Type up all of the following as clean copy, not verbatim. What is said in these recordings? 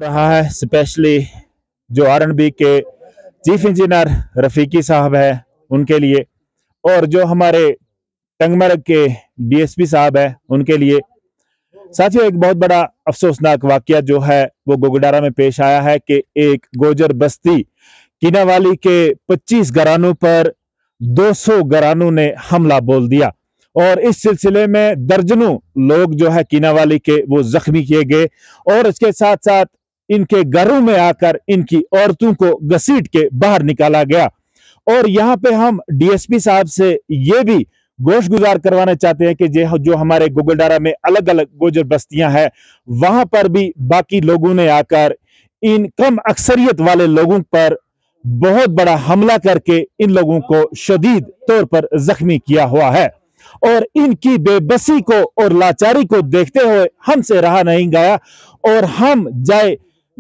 रहा है स्पेशली जो आरएनबी के चीफ इंजीनियर रफीकी साहब है उनके लिए, और जो हमारे टंगमर्ग के डीएसपी साहब है उनके लिए। साथियों, एक बहुत बड़ा अफसोसनाक वाकया जो है वो गोगडारा में पेश आया है कि एक गोजर बस्ती कीनावाली के 25 घरानों पर 200 घरानों ने हमला बोल दिया, और इस सिलसिले में दर्जनों लोग जो है कीनावाली के वो जख्मी किए गए, और इसके साथ साथ इनके घरों में आकर इनकी औरतों को घसीट के बाहर निकाला गया। और यहाँ पे हम डीएसपी साहब से ये भी गोश गुजार करवाना चाहते हैं कि जो हमारे गोगलडारा में अलग अलग गोजर बस्तियां हैं, वहां पर भी बाकी लोगों ने आकर इन कम अक्सरियत वाले लोगों पर बहुत बड़ा हमला करके इन लोगों को शदीद तौर पर जख्मी किया हुआ है। और इनकी बेबसी को और लाचारी को देखते हुए हमसे रहा नहीं गया, और हम जाए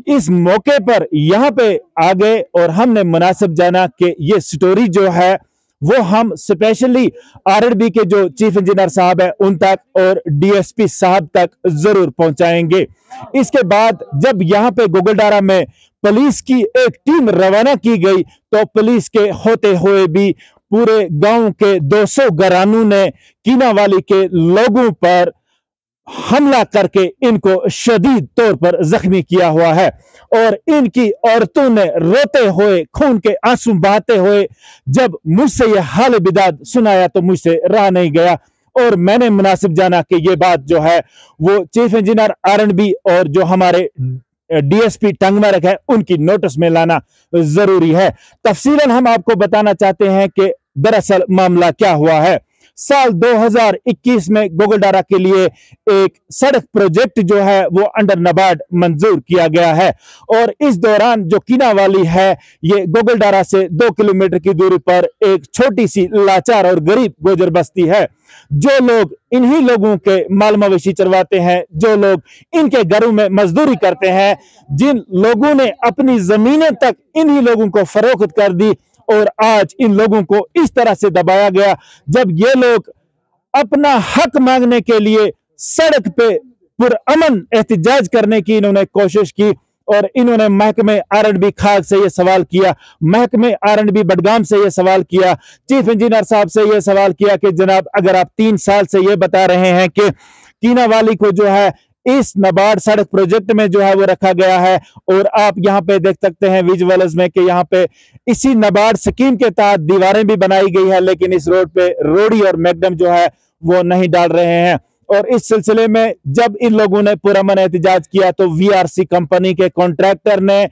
इस मौके पर यहाँ पे आ गए, और हमने मुनासिब जाना कि ये स्टोरी जो है वो हम स्पेशली आरएनबी के जो चीफ इंजीनियर साहब है उन तक और डीएसपी साहब तक जरूर पहुंचाएंगे। इसके बाद जब यहाँ पे गोगलडारा में पुलिस की एक टीम रवाना की गई, तो पुलिस के होते हुए भी पूरे गांव के 200 घरानों ने कीनावाली के लोगों पर हमला करके इनको शदीद तौर पर जख्मी किया हुआ है। और इनकी औरतों ने रोते हुए, खून के आंसू बहाते हुए जब मुझसे यह हाल बिदाद सुनाया तो मुझसे रहा नहीं गया, और मैंने मुनासिब जाना कि यह बात जो है वो चीफ इंजीनियर आरएनबी और जो हमारे डीएसपी टंगमर्ग है उनकी नोटिस में लाना जरूरी है। तफसीलन हम आपको बताना चाहते हैं कि दरअसल मामला क्या हुआ है। साल 2021 में गोगलडारा के लिए एक सड़क प्रोजेक्ट जो है वो अंडर नबार्ड मंजूर किया गया है, और इस दौरान जो कीनावाली है ये गोगलडारा से 2 किलोमीटर की दूरी पर एक छोटी सी लाचार और गरीब गोजर बस्ती है। जो लोग इन्हीं लोगों के माल मवेशी चरवाते हैं, जो लोग इनके घरों में मजदूरी करते हैं, जिन लोगों ने अपनी जमीनें तक इन्हीं लोगों को फरोख्त कर दी, और आज इन लोगों को इस तरह से दबाया गया। जब ये लोग अपना हक मांगने के लिए सड़क पे पुरअमन एहतजाज करने की इन्होंने कोशिश की, और इन्होंने महकमे आरएनबी खाग से यह सवाल किया, महकमे आरएनबी बडगाम से यह सवाल किया, चीफ इंजीनियर साहब से यह सवाल किया कि जनाब अगर आप 3 साल से यह बता रहे हैं कि कीनावाली को जो है इस नबार्ड सड़क प्रोजेक्ट में जो है वो रखा गया है, और आप यहाँ पे देख सकते हैं विजुअल्स में कि यहाँ पे इसी नबार्ड स्कीम के तहत दीवारें भी बनाई गई है, लेकिन इस रोड पे रोडी और मैकडम जो है वो नहीं डाल रहे हैं। और इस सिलसिले में जब इन लोगों ने पुरअमन एहतजाज किया तो वीआरसी कंपनी के कॉन्ट्रैक्टर ने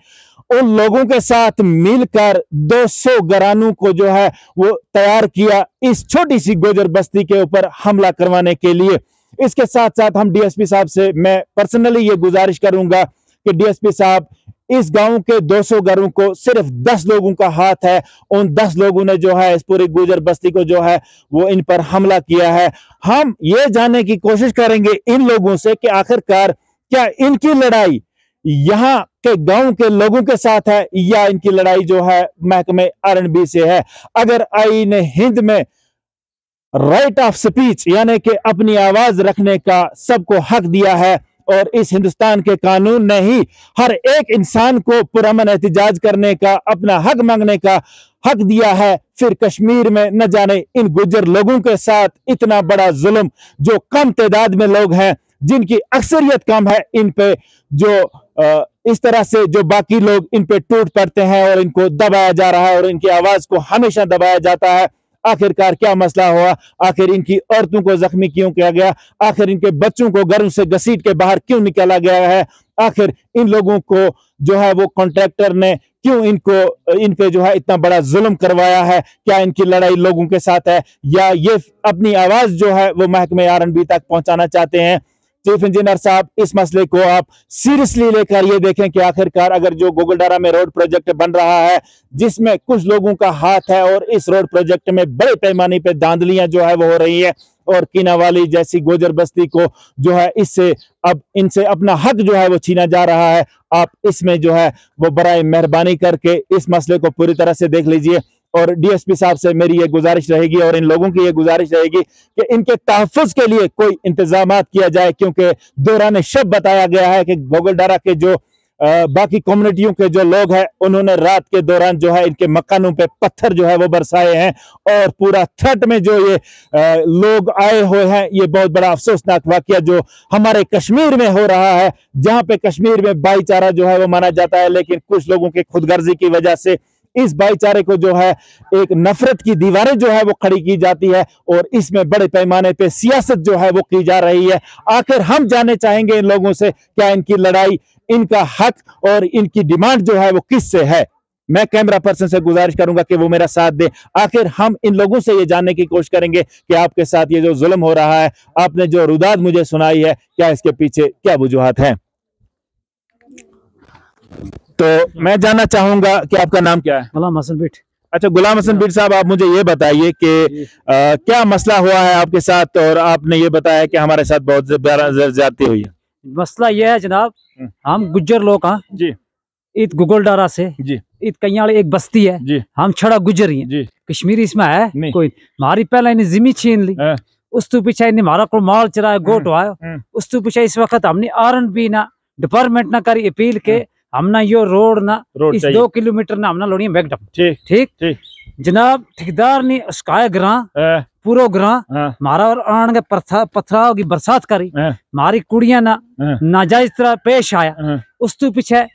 उन लोगों के साथ मिलकर 200 घरानों को जो है वो तैयार किया इस छोटी सी गोजर बस्ती के ऊपर हमला करवाने के लिए। इसके साथ साथ हम डीएसपी साहब से मैं पर्सनली ये गुजारिश करूंगा कि डीएसपी साहब, इस गांव के 200 घरों को सिर्फ 10 लोगों का हाथ है, उन 10 लोगों ने जो है इस पूरी गुजर बस्ती को जो है वो इन पर हमला किया है। हम ये जानने की कोशिश करेंगे इन लोगों से कि आखिरकार क्या इनकी लड़ाई यहाँ के गांव के लोगों के साथ है या इनकी लड़ाई जो है महकमे आरएनबी से है। अगर आईन हिंद में राइट ऑफ स्पीच यानी कि अपनी आवाज रखने का सबको हक दिया है, और इस हिंदुस्तान के कानून ने ही हर एक इंसान को पुरअमन एहतजाज करने का, अपना हक मांगने का हक दिया है, फिर कश्मीर में न जाने इन गुज्जर लोगों के साथ इतना बड़ा जुल्म, जो कम तादाद में लोग हैं, जिनकी अक्सरियत कम है, इन पे जो इस तरह से जो बाकी लोग इन पे टूट पड़ते हैं और इनको दबाया जा रहा है और इनकी आवाज को हमेशा दबाया जाता है। आखिरकार क्या मसला हुआ? आखिर इनकी औरतों को जख्मी क्यों किया गया? आखिर इनके बच्चों को घरों से घसीट के बाहर क्यों निकाला गया है? आखिर इन लोगों को जो है वो कॉन्ट्रैक्टर ने क्यों इन पे जो है इतना बड़ा जुल्म करवाया है? क्या इनकी लड़ाई लोगों के साथ है, या ये अपनी आवाज जो है वो महकमे आरएनबी तक पहुंचाना चाहते हैं? चीफ इंजीनियर साहब, इस मसले को आप सीरियसली लेकर ये देखें कि आखिरकार अगर जो गोगलडारा में रोड प्रोजेक्ट बन रहा है जिसमें कुछ लोगों का हाथ है, और इस रोड प्रोजेक्ट में बड़े पैमाने पे धांधलियां जो है वो हो रही है, और कीनावाली जैसी गोजर बस्ती को जो है इससे अब इनसे अपना हक जो है वो छीना जा रहा है, आप इसमें जो है वो बराए मेहरबानी करके इस मसले को पूरी तरह से देख लीजिए। और डीएसपी साहब से मेरी ये गुजारिश रहेगी और इन लोगों की ये गुजारिश रहेगी कि इनके तहफ़्फ़ुज़ के लिए कोई इंतजामात किया जाए, क्योंकि दौरान शब बताया गया है कि गोगलडारा के जो बाकी कम्युनिटियों के जो लोग हैं उन्होंने रात के दौरान जो है इनके मकानों पे पत्थर जो है वो बरसाए हैं और पूरा थ्रेट में जो ये लोग आए हुए हैं। ये बहुत बड़ा अफसोसनाक वाकया जो हमारे कश्मीर में हो रहा है, जहां पे कश्मीर में भाईचारा जो है वो माना जाता है, लेकिन कुछ लोगों के खुदगर्जी की वजह से इस भाईचारे को जो है एक नफरत की दीवारें जो है वो खड़ी की जाती है और इसमें बड़े पैमाने पे सियासत जो है वो की जा रही है। आखिर हम जानना चाहेंगे इन लोगों से क्या इनकी लड़ाई, इनका हक और इनकी डिमांड जो है वो किससे है। मैं कैमरा पर्सन से गुजारिश करूंगा कि वो मेरा साथ दे। आखिर हम इन लोगों से ये जानने की कोशिश करेंगे कि आपके साथ ये जो जुल्म हो रहा है, आपने जो रुदाद मुझे सुनाई है, क्या इसके पीछे क्या वजूहात हैं। तो मैं जानना चाहूंगा कि आपका नाम क्या है। गुलाम हसन बिट। अच्छा, गुलाम हसन बिट साहब, आप मुझे ये बताइए कि क्या मसला हुआ है आपके साथ, और आपने ये बताया कि हमारे साथ बहुत ज्यादती हुई है। मसला ये है जनाब, हम गुज्जर लोग हैं जी, इत गुगलडारा से जी, इत कयाल एक बस्ती है जी, हम छड़ा गुजर ही जी, कश्मीरी इसमें है नहीं। कोई हमारी पहले इन्हें जिमी छीन ली, उस तो पीछे इन्हें हमारा को माल चराया गोट आया, उस तो पीछे इस वक्त हमने R&B ना डिपार्टमेंट ना करी अपील के हमना यो रोड ना इस 2 किलोमीटर ना हमना लोड़ी मैकडम। ठीक ठीक जनाब, ठेकेदार ने उसका ग्रां पूरो ग्रां मारा और आन के पत्थराव की बरसात करी, मारी कुड़ियां ना नाजायज तरह पेश आया। उस तो पीछे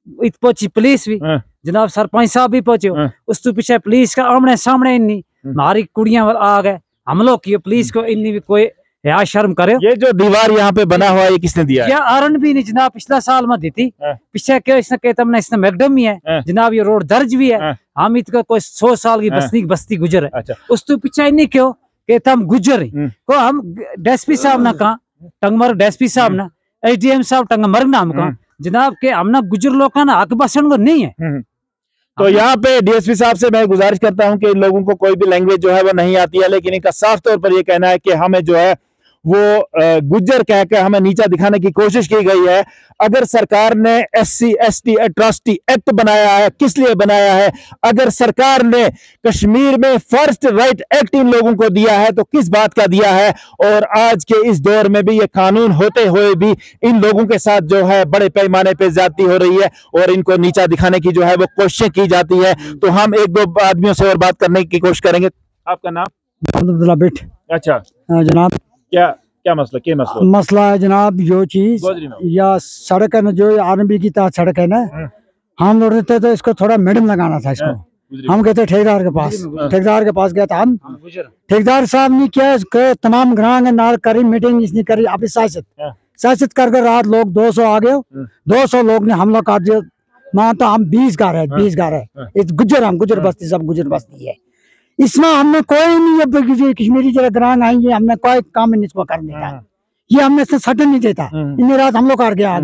इत पहुंची पुलिस भी, जनाब सरपंच साहब भी पहुंचे, उस तो पीछे पुलिस का आमने सामने इन्नी मारी कुड़ियां आ गए हमलों की पुलिस को, इन्नी भी कोई या शर्म करे। ये जो दीवार यहाँ पे बना हुआ है ये किसने दिया है? R&B ने जनाब पिछला साल में दी थी। पीछे क्यों इसने कहता हमने इसने मैकडम ही है जनाब, ये रोड दर्ज भी है, हम इसका कोई 100 साल की बस्ती गुजर है। अच्छा। उस तो पीछे इन्हीं क्यों कहता हम गुजर ही को हम DSP साहब ना कहा टंगमर DSP साहब ना SDM साहब टंगमर नाम का जनाब के हमना गुजर लोग का ना हक बसन को नहीं है। तो यहाँ पे DSP साहब से मैं गुजारिश करता हूँ कि इन लोगों को कोई भी लैंग्वेज जो है वो नहीं आती है, लेकिन इनका साफ तौर पर ये कहना है कि हमें जो है वो गुज्जर कहकर हमें नीचा दिखाने की कोशिश की गई है। अगर सरकार ने SC ST एट्रॉसिटी एक्ट बनाया है, किस लिए बनाया है? अगर सरकार ने कश्मीर में फर्स्ट राइट एक्ट इन लोगों को दिया है तो किस बात का दिया है? और आज के इस दौर में भी ये कानून होते हुए भी इन लोगों के साथ जो है बड़े पैमाने पे ज्यादती हो रही है और इनको नीचा दिखाने की जो है वो कोशिशें की जाती है। तो हम 1-2 आदमियों से और बात करने की कोशिश करेंगे। आपका नाम? अब्दुल्ला बिट। अच्छा जनाब, क्या मसला है जनाब? यो चीज या सड़क है ना, जो R&B की तहत सड़क है ना, हम लोग रहते तो इसको थोड़ा मैडम लगाना था इसको। हम कहते ठेकेदार के पास गया था हम, ठेकेदार साहब ने क्या तमाम ग्राहक नाल करी मीटिंग इसने करी, अपनी शासित करके रात लोग 200 आ गए, 200 लोग ने हमला कर दिया। मान तो हम 20 घर है इस गुजर, हम गुजर बस्ती, सब गुजर बस्ती है। इसमें हमने कोई नहीं कश्मीरी जरा ग्राहक आएंगे, हमने कोई काम नहीं इसको करने का, ये हमने इससे सटन नहीं देता। इतनी रात हम लोग आ गया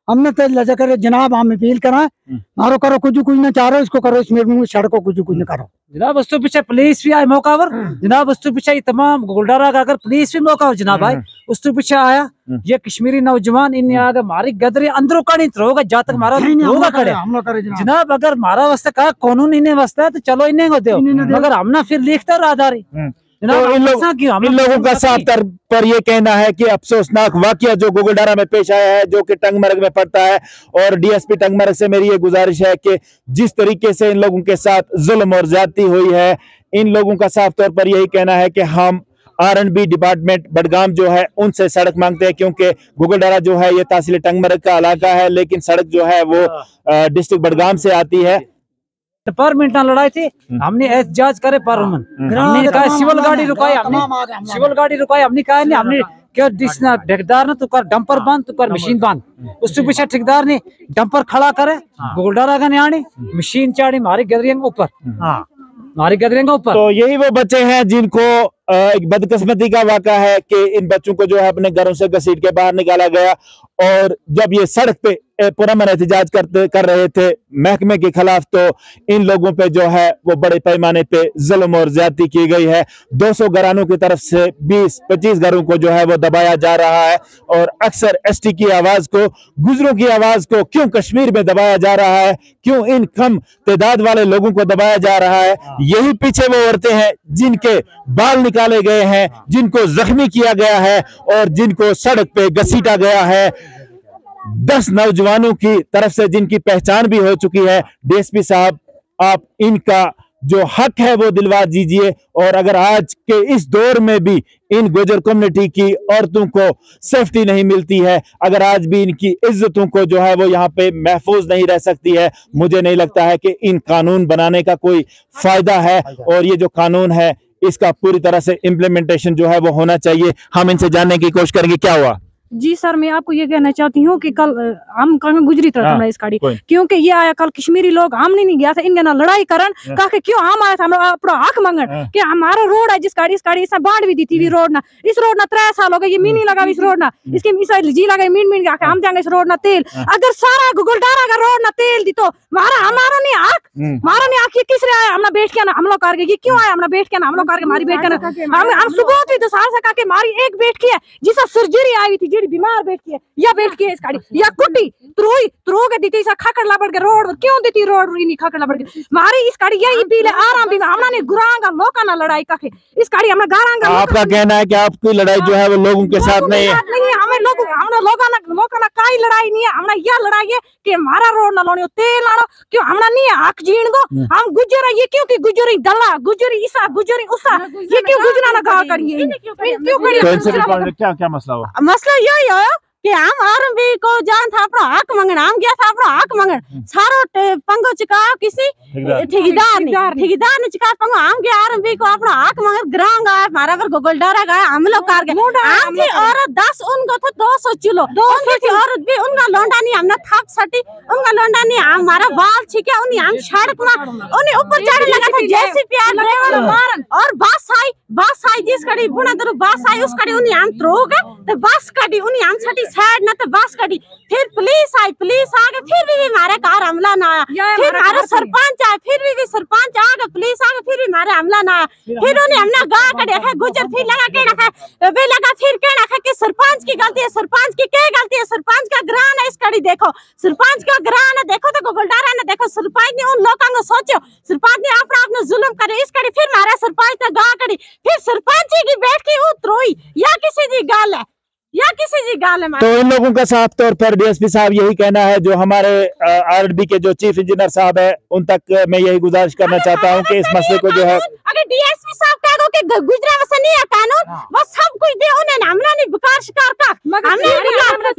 हमने तो लजा करे जनाब, हम अपील करा मारो करो कुछ ना चाहो इसको करो, इसमें सड़कों कुछ ना करो जनाब। उस तो पीछे पुलिस भी आए मौका पर जनाब, उस तो पीछे तमाम गुलडारा का अगर पुलिस भी मौका पर जनाब आए, उस तो पीछे आया ये कश्मीरी नौजवान इन्हें आगे मारी गदरी अंदरों का नहीं होगा जब तक मारा होगा करे जनाब। अगर मारा वास्ते कहा कानून इन्हें वास्ते तो चलो इन्हें को दो, मगर हमना फिर लिखता राधारी। तो इन लोगों का साफ तौर पर यह कहना है कि अफसोसनाक वाकया जो गुगलडारा में पेश आया है, जो कि टंगमर्ग में पड़ता है, और DSP टंगमर्ग से मेरी ये गुजारिश है कि जिस तरीके से इन लोगों के साथ जुल्म और ज्यादती हुई है, इन लोगों का साफ तौर पर यही कहना है कि हम R&B डिपार्टमेंट बडगाम जो है उनसे सड़क मांगते हैं, क्योंकि गुगलडारा जो है ये तहसील टंगमर्ग का इलाका है, लेकिन सड़क जो है वो डिस्ट्रिक्ट बडगाम से आती है। डिपार्टमेंट ना लड़ाई थी, हमने एहतजाज करे पार्लियामेंट, हमने कहा सिविल गाड़ी रुकाई, हमने कहा नहीं, हमने क्या ठेकेदार ने तो कर डंपर बांध, तो कर मशीन बांध। उसके पीछे ठेकेदार ने डंपर खड़ा करे, गुगलडारा का न्याणी मशीन चाड़ी मारी गदरियों के ऊपर। तो यही वो बच्चे हैं जिनको एक बदकिस्मती का वाक़ा है कि इन बच्चों को जो है अपने घरों से घसीट के बाहर निकाला गया, और जब ये सड़क पे पुरअमन एहतजाज कर रहे थे महकमे के खिलाफ, तो इन लोगों पे जो है वो बड़े पैमाने पे जुल्म और ज्यादती की गई है। 200 घरानों की तरफ से 20-25 घरों को जो है वो दबाया जा रहा है, और अक्सर ST की आवाज को, गुजरों की आवाज को क्यों कश्मीर में दबाया जा रहा है, क्यों इन कम तादाद वाले लोगों को दबाया जा रहा है? यही पीछे वो औरतें हैं जिनके बाल निकाले गए हैं, जिनको जख्मी किया गया है और जिनको सड़क पे घसीटा गया है। 10 नौजवानों की तरफ से जिनकी पहचान भी हो चुकी है। डीएसपी साहब, आप इनका जो हक है वो दिलवा दीजिए। और अगर आज के इस दौर में भी इन गुजर कम्युनिटी की औरतों को सेफ्टी नहीं मिलती है, अगर आज भी इनकी इज्जतों को जो है वो यहाँ पे महफूज नहीं रह सकती है, मुझे नहीं लगता है कि इन कानून बनाने का कोई फायदा है। और ये जो कानून है इसका पूरी तरह से इम्प्लीमेंटेशन जो है वो होना चाहिए। हम इनसे जानने की कोशिश करेंगे क्या हुआ। जी सर, मैं आपको ये कहना चाहती हूँ कि कल हम कल में गुजरी तरह इस गाड़ी, क्योंकि ये आया कल कश्मीरी लोग, हम नहीं गया था इनके ना लड़ाई करन कहा कि क्यों हम आया था हम अपना हक मांगन कि हमारा रोड है जिस गाड़ी, इस गाड़ी से बांट भी दी थी रोड ना, इस रोड ना 3 साल हो गए, ये मीनी लगा इस रोड ना, इसके जी लगा मीन के हम जाएंगे इस रोड ना तेल। अगर सारा गुगलडारा का रोड ना तेल दी तो हमारा नहीं हक, हमारा नहीं हक। ये किस रहा है हमने बैठ के ना हम लोग करके, ये क्यों आया हमने बैठ के ना हम लोग करके हमारी बैठ के ना हम सुबह भी 2 साल से कहा कि हमारी एक बैठ की है जिससे सर्जरी आई थी, जी बीमार बैठ की है या बैठ के इस गाड़ी या कुटी त्रो के दी थी खाकड़ लबड़ के रोड क्यों दी थी रोड नहीं खाकड़ लबड़ के हमारी इस गाड़ी यही पीले आराम भी हमने ने गुरांगा लोका ना लड़ाई का इस गाड़ी हमने गारांगा। आपका कहना है कि आपकी लड़ाई जो है वो लोगों के साथ नहीं है? हमें लोगों ना काई लड़ाई नहीं है, हमने यह लड़ाई है कि हमारा रोड ना लोनी तेल लानो क्यों हमने नहीं है हक जीण दो। हम गुजर ये क्यों कि गुजरी दला गुजरी ईसा गुजरी उसा ये क्यों गुजना ना गा करिए क्यों करिए? क्या मसला हुआ? मसला यही है कि हम आरएमबी को जान था अपना हक मांगन, हम गया था अपना हक मांगन, सारो पंगो चुका किसी ठेकेदार ने चुका पंगो, हम गया आरएमबी को अपना हक मांगन ग्रांग आया हमारा पर गोगलडारा गया हम लोग कर गए। हम थी औरत 10 उनको था 200 किलो 200 की औरत भी उनका लोंडा नहीं हमने थाप सटी उनका लोंडा नहीं हमारा बाल छिके उन्हें हम सड़क में उन्हें ऊपर चढ़ने लगा था जैसे प्यार ड्राइवर मारन और बस आई जिस कड़ी बुना दरो बस आई उस कड़ी उन्हें हम थ्रो गए तो बस कड़ी उन्हें हम सटी साइड ना तो बस कड़ी फिर पुलिस आई पुलिस आ गए फिर भी हमारे कार हमला ना आया फिर हमारे सरपंच आए फिर भी सरपंच आ गए पुलिस आ गए फिर भी हमारे हमला ना आया फिर उन्हें हमने गा के देखा गुजर फिर लगा के रखा वे लगा फिर के रखा कि सरपंच की गलती है सरपंच की क्या गलती है सरपंच का ग्रान है इस कड़ी देखो सरपंच का ग्रान है देखो तो गोगलडारा ने देखो सरपंच ने उन लोगों को सोचो सरपंच ने अपना जुल्म करे इस कड़ी फिर हमारा सरपंच ने गा कड़ी फिर सरपंच की बैठ के उतरोई या किसी की गाल है या किसी जी गाल है। तो इन लोगों का साफ तौर पर डीएसपी साहब यही कहना है, जो हमारे आरएनबी के जो चीफ इंजीनियर साहब है उन तक मैं यही गुजारिश करना चाहता हूं कि इस मसले को जो है अगर डीएसपी साहब कह दो कि गुजरा वसन नहीं है कानून वो सब कुछ दे उन्हें हमने नहीं बुकार शिकार का हमने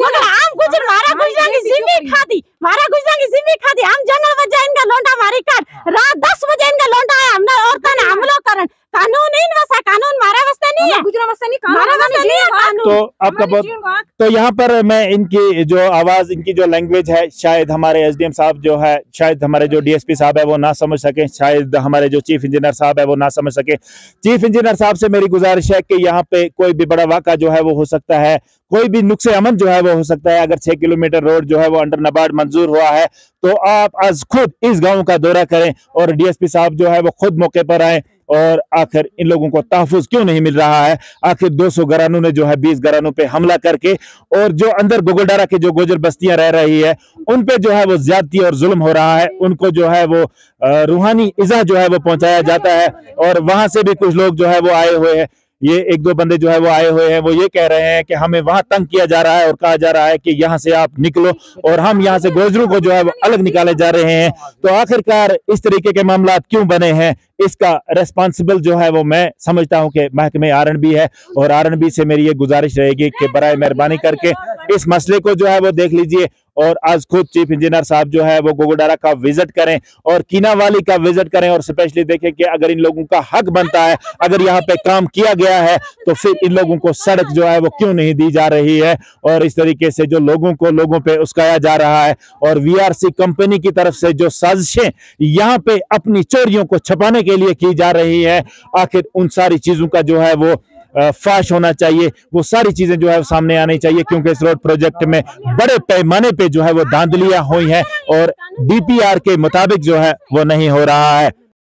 मगर हम गुजर मारा गुजरा की जिम्मी खादी मारा गुजरा की जिम्मी खादी हम जंगल में जाएंगे लोंडा मारी कर रात 10 बजे इनका लोंडा है हमने औरतों ने हमला करन कानून नहीं वसा कानून मारा वस्ता नहीं है गुजरा वस्ता नहीं मारा वस्ता नहीं है कानून। तो आपका बहुत तो यहाँ पर मैं इनकी जो आवाज इनकी जो लैंग्वेज है शायद हमारे एसडीएम साहब जो है शायद हमारे जो डीएसपी साहब है वो ना समझ सके, शायद हमारे जो चीफ इंजीनियर साहब है वो ना समझ सके। चीफ इंजीनियर साहब से मेरी गुजारिश है कि यहाँ पे कोई भी बड़ा वाक़ा जो है वो हो सकता है, कोई भी नुक्से अमन जो है वो हो सकता है। अगर 6 किलोमीटर रोड जो है वो अंडर नाबार्ड मंजूर हुआ है तो आप आज खुद इस गांव का दौरा करें और डीएसपी साहब जो है वो खुद मौके पर आए और आखिर इन लोगों को तहफ़्फ़ुज़ क्यों नहीं मिल रहा है। आखिर 200 घरानों ने जो है 20 घरानों पे हमला करके और जो अंदर गोगलडारा की जो गुजर बस्तियां रह रही है उन पे जो है वो ज्यादती और जुल्म हो रहा है, उनको जो है वो रूहानी इज़ा जो है वो पहुंचाया जाता है। और वहां से भी कुछ लोग जो है वो आए हुए हैं, ये 1-2 बंदे जो है वो आए हुए हैं, वो ये कह रहे हैं कि हमें वहां तंग किया जा रहा है और कहा जा रहा है कि यहाँ से आप निकलो और हम यहाँ से गोजरों को जो है वो अलग निकाले जा रहे हैं। तो आखिरकार इस तरीके के मामला क्यों बने हैं, इसका रेस्पॉन्सिबल जो है वो मैं समझता हूं कि महकमे आरएनबी है। और आरएनबी से मेरी ये गुजारिश रहेगी कि बराए मेहरबानी करके इस मसले को जो है वो देख लीजिए और आज खुद चीफ इंजीनियर साहब जो है वो गोगलडारा का विजिट करें और कीनावाली का विजिट करें और स्पेशली देखें कि अगर इन लोगों का हक बनता है, अगर यहाँ पे काम किया गया है तो फिर इन लोगों को सड़क जो है वो क्यों नहीं दी जा रही है। और इस तरीके से जो लोगों पे उस्काया जा रहा है और वीआरसी कंपनी की तरफ से जो साजिशें यहाँ पे अपनी चोरियों को छुपाने के लिए की जा रही है, आखिर उन सारी चीजों का जो है वो फाश होना चाहिए, वो सारी चीजें जो है सामने आनी चाहिए। क्योंकि इस रोड प्रोजेक्ट में बड़े पैमाने पे जो है वो धांधलियां हुई हैं और डीपीआर के मुताबिक जो है वो नहीं हो रहा है।